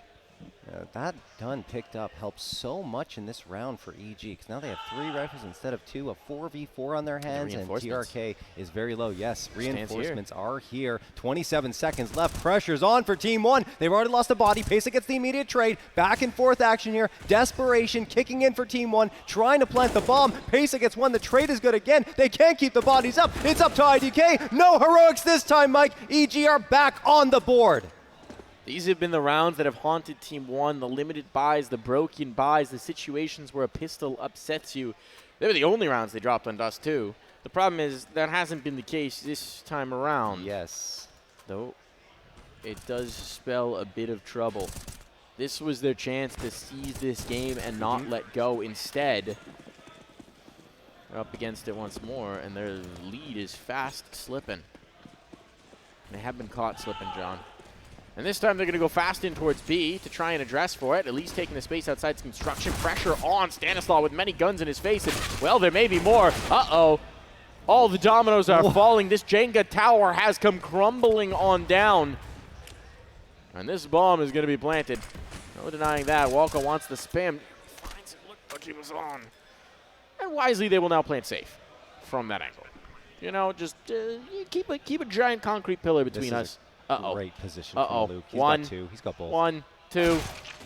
That gun picked up helps so much in this round for EG, because now they have 3 rifles instead of 2, a 4v4 on their hands, and TRK is very low. Yes, reinforcements are here. 27 seconds left. Pressure's on for Team 1. They've already lost a body. CASA gets the immediate trade. Back and forth action here. Desperation kicking in for Team 1, trying to plant the bomb. CASA gets one. The trade is good again. They can't keep the bodies up. It's up to IDK. No heroics this time, Mike. EG are back on the board. These have been the rounds that have haunted Team 1, the limited buys, the broken buys, the situations where a pistol upsets you. They were the only rounds they dropped on Dust, too. The problem is that hasn't been the case this time around. Yes. Though it does spell a bit of trouble. This was their chance to seize this game and not let go. Instead, they're up against it once more, and their lead is fast slipping. They have been caught slipping, John. And this time they're going to go fast in towards B to try and address for it, at least taking the space outside construction. Pressure on Stanislaw with many guns in his face. And, well, there may be more. Uh-oh. All the dominoes are falling. This Jenga tower has come crumbling on down. And this bomb is going to be planted. No denying that. Walker wants the spam. Finds it. Looked like he was on. And wisely, they will now plant safe from that angle. You know, just keep a giant concrete pillar between us. Great position for Maluk. He's got 2. He's got both. 1, 2.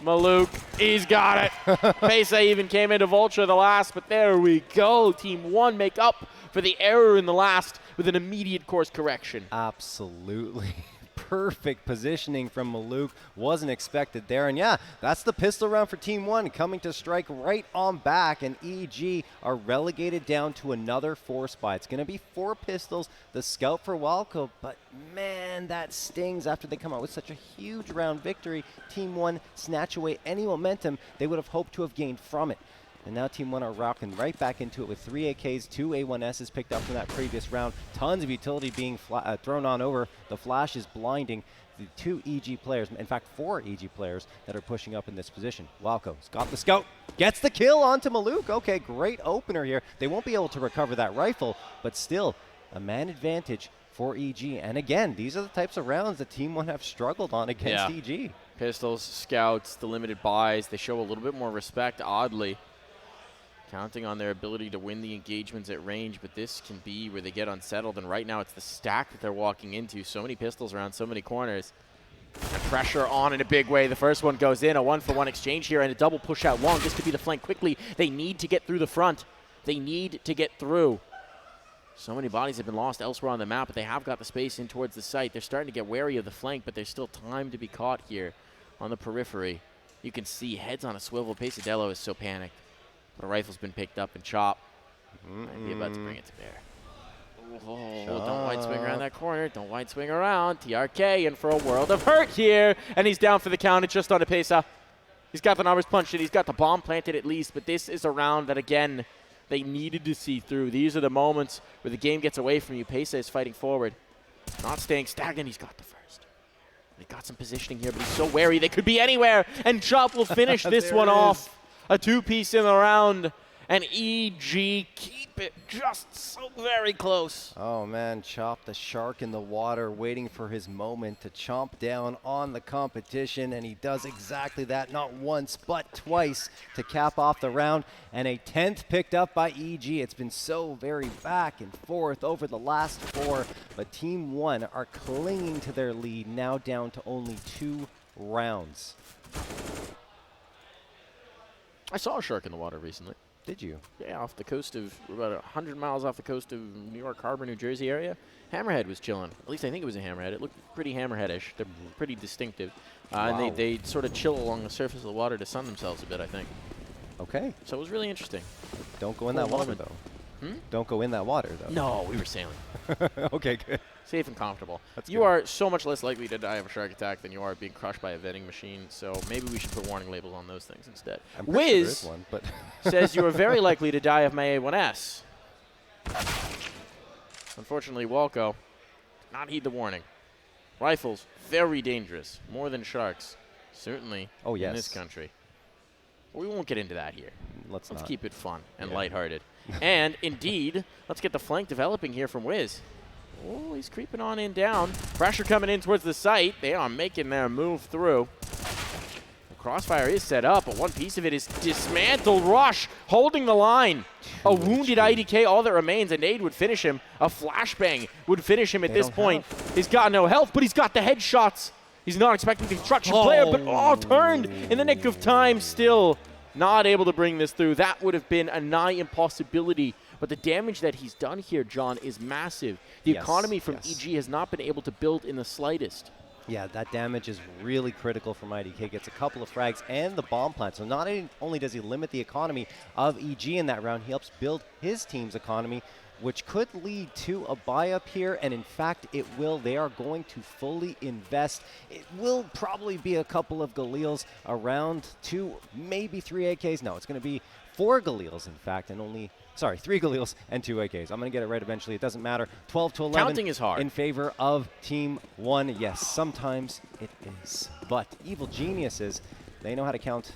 Maluk. He's got it. CASA even came into Vulture the last, but there we go. Team 1 make up for the error in the last with an immediate course correction. Absolutely. Perfect positioning from Maluk. Wasn't expected there. And yeah, that's the pistol round for Team 1 coming to strike right on back. And EG are relegated down to another 4 spot. It's going to be 4 pistols. The scout for Walco. But man, that stings after they come out with such a huge round victory. Team 1 snatch away any momentum they would have hoped to have gained from it. And now Team 1 are rocking right back into it with 3 AKs, 2 A1Ss picked up from that previous round. Tons of utility being thrown on over. The flash is blinding the 2 EG players, in fact 4 EG players that are pushing up in this position. Walco's got the scout, gets the kill onto Maluk. Okay, great opener here. They won't be able to recover that rifle, but still a man advantage for EG. And again, these are the types of rounds that Team 1 have struggled on against EG. Pistols, scouts, the limited buys, they show a little bit more respect, oddly. Counting on their ability to win the engagements at range, but this can be where they get unsettled, and right now it's the stack that they're walking into. So many pistols around so many corners. And pressure on in a big way. The first one goes in, a 1-for-1 exchange here, and a double push out long. This could be the flank quickly. They need to get through the front. They need to get through. So many bodies have been lost elsewhere on the map, but they have got the space in towards the site. They're starting to get wary of the flank, but there's still time to be caught here on the periphery. You can see heads on a swivel. Pesadillo is so panicked. But a rifle's been picked up and chopped. Might be about to bring it to bear. Oh, don't wide swing around that corner. Don't wide swing around. TRK in for a world of hurt here. And he's down for the count. It's just on to CASA. He's got the numbers punched in. He's got the bomb planted at least. But this is a round that, again, they needed to see through. These are the moments where the game gets away from you. CASA is fighting forward, not staying stagnant. He's got the first. They got some positioning here, but he's so wary. They could be anywhere, and Chop will finish this one off. A two-piece in the round, and EG keep it just so very close. Oh man, Chop the shark in the water, waiting for his moment to chomp down on the competition, and he does exactly that, not once but twice to cap off the round, and a 10th picked up by EG. It's been so very back and forth over the last 4, but Team 1 are clinging to their lead, now down to only 2 rounds. I saw a shark in the water recently. Did you? Yeah, off the coast of, about 100 miles off the coast of New York Harbor, New Jersey area. Hammerhead was chilling. At least I think it was a hammerhead. It looked pretty hammerheadish. They're pretty distinctive. Wow. And they sort of chill along the surface of the water to sun themselves a bit, I think. Okay. So it was really interesting. Don't go in that water, though. Don't go in that water, though. No, we were sailing. Okay, good. Safe and comfortable. That's you good. are so much less likely to die of a shark attack than you are being crushed by a vending machine, so maybe we should put warning labels on those things instead. I'm pretty sure there is Wiz one, but says you are very likely to die of my A1S. Unfortunately, Walco did not heed the warning. Rifles, very dangerous, more than sharks, certainly in this country. We won't get into that here. Let's not. Keep it fun and lighthearted. And indeed, let's get the flank developing here from Wiz. Oh, he's creeping on in down. Pressure coming in towards the site. They are making their move through. The crossfire is set up, but one piece of it is dismantled. Rush holding the line. A wounded IDK, all that remains. A nade would finish him. A flashbang would finish him at this point. He's got no health, but he's got the headshots. He's not expecting construction player, but turned in the nick of time still. Not able to bring this through. That would have been a nigh impossibility. But the damage that he's done here, John, is massive. The economy from EG has not been able to build in the slightest. Yeah, that damage is really critical from IDK. Gets a couple of frags and the bomb plant. So not only does he limit the economy of EG in that round, he helps build his team's economy, which could lead to a buy up here, and in fact it will. They are going to fully invest. It will probably be a couple of Galils, around 2, maybe 3 AKs. No, it's going to be 4 Galils, in fact, and only, sorry, 3 Galils and 2 AKs. I'm going to get it right eventually. It doesn't matter. 12 to 11. Counting is hard. In favor of Team 1. Yes, sometimes it is. But Evil Geniuses, they know how to count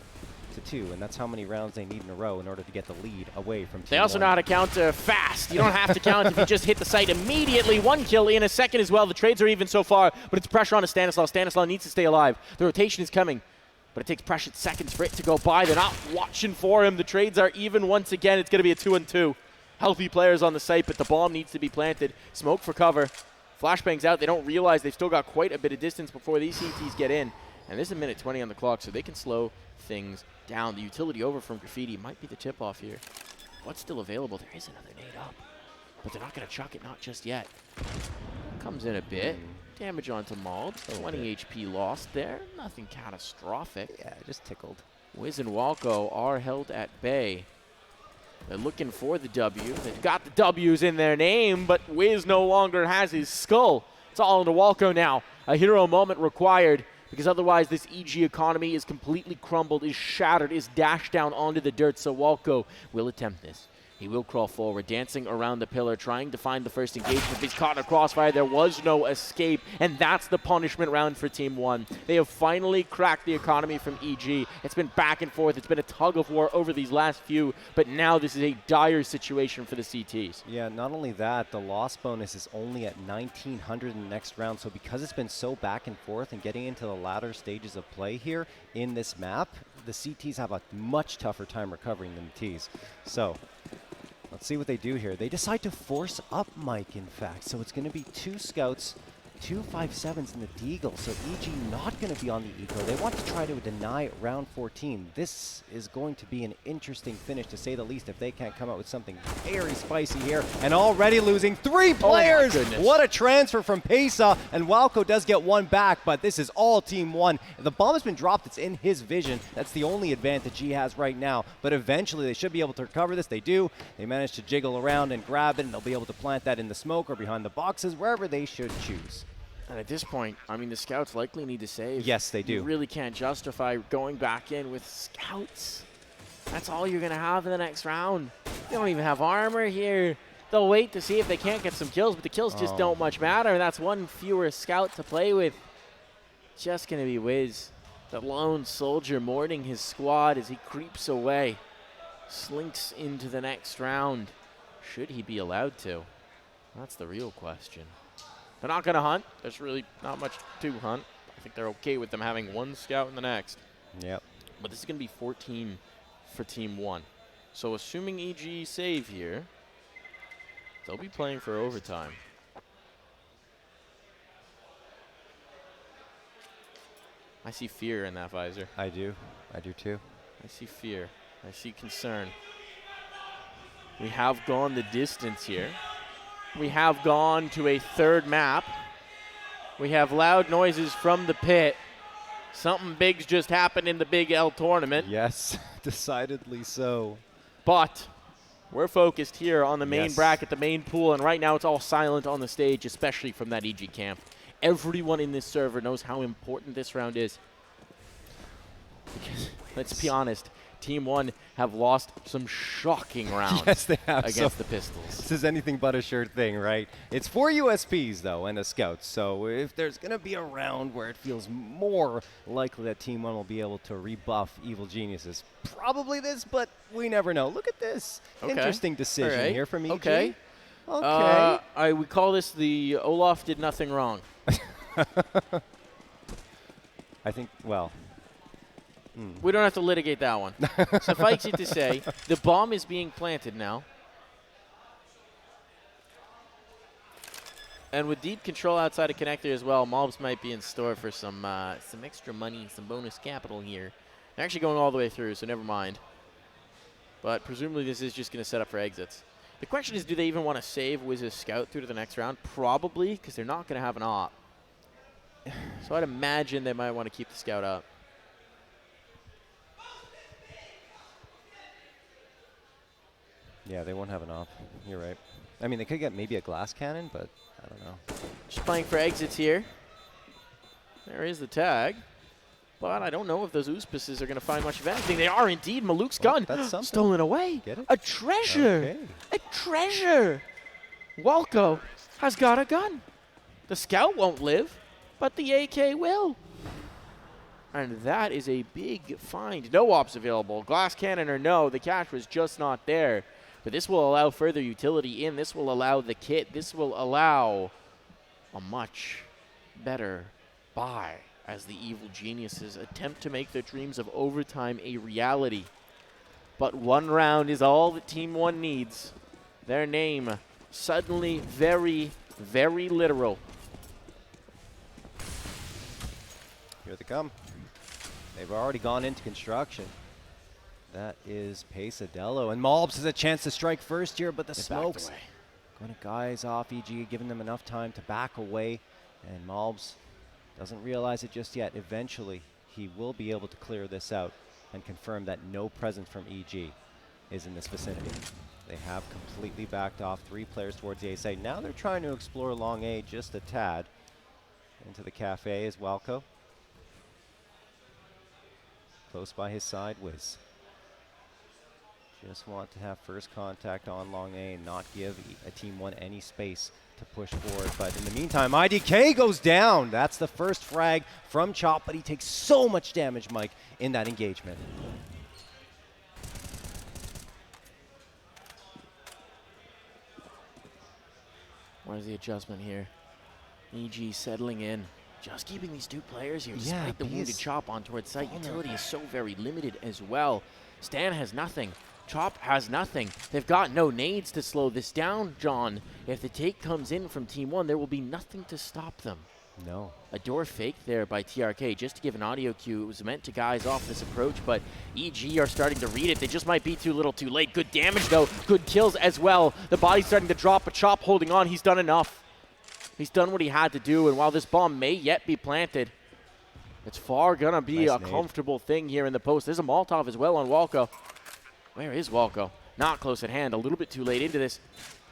to 2, and that's how many rounds they need in a row in order to get the lead away from Team 1. They also know how to count fast. You don't have to count if you just hit the site immediately. 1 kill in a second as well. The trades are even so far, but it's pressure on Stanislaw. Stanislaw needs to stay alive. The rotation is coming, but it takes precious seconds for it to go by. They're not watching for him. The trades are even once again. It's going to be a 2-on-2. Healthy players on the site, but the bomb needs to be planted. Smoke for cover. Flashbangs out. They don't realize they've still got quite a bit of distance before these CTs get in. And there's a minute 20 on the clock, so they can slow things down. The utility over from Graffiti might be the tip-off here. What's still available? There is another nade up, but they're not going to chuck it, not just yet. Comes in a bit. Damage onto Mauled. 20 HP lost there. Nothing catastrophic. Yeah, just tickled. Wiz and Walco are held at bay. They're looking for the W. They've got the W's in their name, but Wiz no longer has his skull. It's all into Walco now. A hero moment required, because otherwise this EG economy is completely crumbled, is shattered, is dashed down onto the dirt. So Walco will attempt this. He will crawl forward, dancing around the pillar, trying to find the first engagement. He's caught in a crossfire. There was no escape, and that's the punishment round for Team 1. They have finally cracked the economy from EG. It's been back and forth. It's been a tug of war over these last few, but now this is a dire situation for the CTs. Yeah, not only that, the loss bonus is only at 1,900 in the next round. So because it's been so back and forth and getting into the latter stages of play here in this map, the CTs have a much tougher time recovering than the Ts. So let's see what they do here. They decide to force up Mike, in fact. So it's going to be 2 scouts, 2 5.7s in the Deagle. So EG not going to be on the eco. They want to try to deny round 14. This is going to be an interesting finish, to say the least, if they can't come out with something very spicy here. And already losing 3 players. What a transfer from CASA. And Walco does get 1 back, but this is all Team 1. The bomb has been dropped. It's in his vision. That's the only advantage he has right now. But eventually they should be able to recover this. They do. They manage to jiggle around and grab it, and they'll be able to plant that in the smoke or behind the boxes, wherever they should choose. And at this point, I mean, the scouts likely need to save. Yes, they do. You really can't justify going back in with scouts. That's all you're going to have in the next round. They don't even have armor here. They'll wait to see if they can't get some kills, but the kills just don't much matter. And that's one fewer scout to play with. Just going to be Wiz, the lone soldier mourning his squad as he creeps away. Slinks into the next round. Should he be allowed to? That's the real question. They're not going to hunt. There's really not much to hunt. I think they're okay with them having one scout in the next. Yep. But this is going to be 14 for Team 1. So assuming EG save here, they'll be playing for overtime. I see fear in that visor. I do. I do too. I see fear. I see concern. We have gone the distance here. We have gone to a third map. We have loud noises from the pit. Something big's just happened in the Big L tournament. Yes, decidedly so. But we're focused here on the main bracket, the main pool, and right now it's all silent on the stage, especially from that EG camp. Everyone in this server knows how important this round is. Because, let's be honest, Team 1 have lost some shocking rounds yes, they have. against the Pistols. This is anything but a sure thing, right? It's 4 USPs, though, and a scout. So if there's going to be a round where it feels more likely that Team 1 will be able to rebuff Evil Geniuses, probably this, but we never know. Look at this. Okay. Interesting decision here from EG. Okay. Okay. We call this the Olaf did nothing wrong. I think, well... We don't have to litigate that one. Suffice it to say, the bomb is being planted now. And with deep control outside of connector as well, mobs might be in store for some extra money, some bonus capital here. They're actually going all the way through, so never mind. But presumably this is just going to set up for exits. The question is, do they even want to save Wiz's scout through to the next round? Probably, because they're not going to have an op. So I'd imagine they might want to keep the scout up. Yeah, they won't have an op. You're right. I mean, they could get maybe a glass cannon, but I don't know. Just playing for exits here. There is the tag. But I don't know if those Uspices are going to find much of anything. They are indeed. Maluk's gun. That's something. Stolen away. Get it? A treasure. Okay. A treasure. Walco has got a gun. The scout won't live, but the AK will. And that is a big find. No ops available. Glass cannon or no, the cash was just not there. But this will allow further utility in. This will allow the kit. This will allow a much better buy as the Evil Geniuses attempt to make their dreams of overtime a reality. But one round is all that Team 1 needs. Their name suddenly very, very literal. Here they come. They've already gone into construction. That is Pesadillo. And Malbs has a chance to strike first here, but the smokes going to guys off EG, giving them enough time to back away. And Malbs doesn't realize it just yet. Eventually, he will be able to clear this out and confirm that no presence from EG is in this vicinity. They have completely backed off 3 players towards the A side. Now they're trying to explore long A just a tad. Into the cafe is Walco. Close by his side, Wiz. Just want to have first contact on long A and not give a Team 1 any space to push forward. But in the meantime, IDK goes down. That's the first frag from Chop, but he takes so much damage, Mike, in that engagement. Where's the adjustment here? EG settling in. Just keeping these 2 players here, despite the wounded Chop on towards site. Utility is so very limited as well. Stan has nothing. Chop has nothing. They've got no nades to slow this down, John. If the take comes in from Team 1, there will be nothing to stop them. No. A door fake there by TRK, just to give an audio cue. It was meant to guise off this approach, but EG are starting to read it. They just might be too little too late. Good damage, though. Good kills as well. The body's starting to drop, but Chop holding on. He's done enough. He's done what he had to do, and while this bomb may yet be planted, it's far going to be a comfortable thing here in the post. There's a Molotov as well on Walco. Where is Walco? Not close at hand. A little bit too late into this.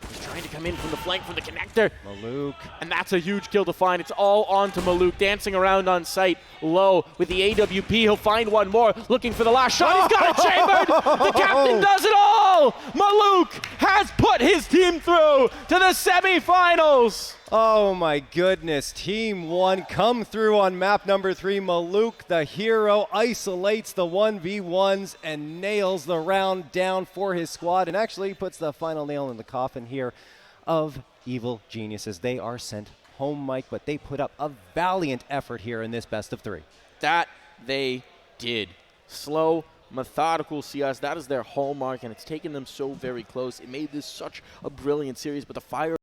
He's trying to come in from the flank from the connector. Maluk. And that's a huge kill to find. It's all on to Maluk, dancing around on site, low with the AWP. He'll find one more, looking for the last shot. He's got it chambered! The captain does it all! Neil Maluk has put his team through to the semifinals. Oh my goodness, Team 1 come through on map number 3. Maluk, the hero, isolates the 1v1s and nails the round down for his squad, and actually puts the final nail in the coffin here of Evil Geniuses. They are sent home, Mike, but they put up a valiant effort here in this best of 3. That they did. Slow, methodical CS, that is their hallmark, and it's taken them so very close. It made this such a brilliant series, but the fire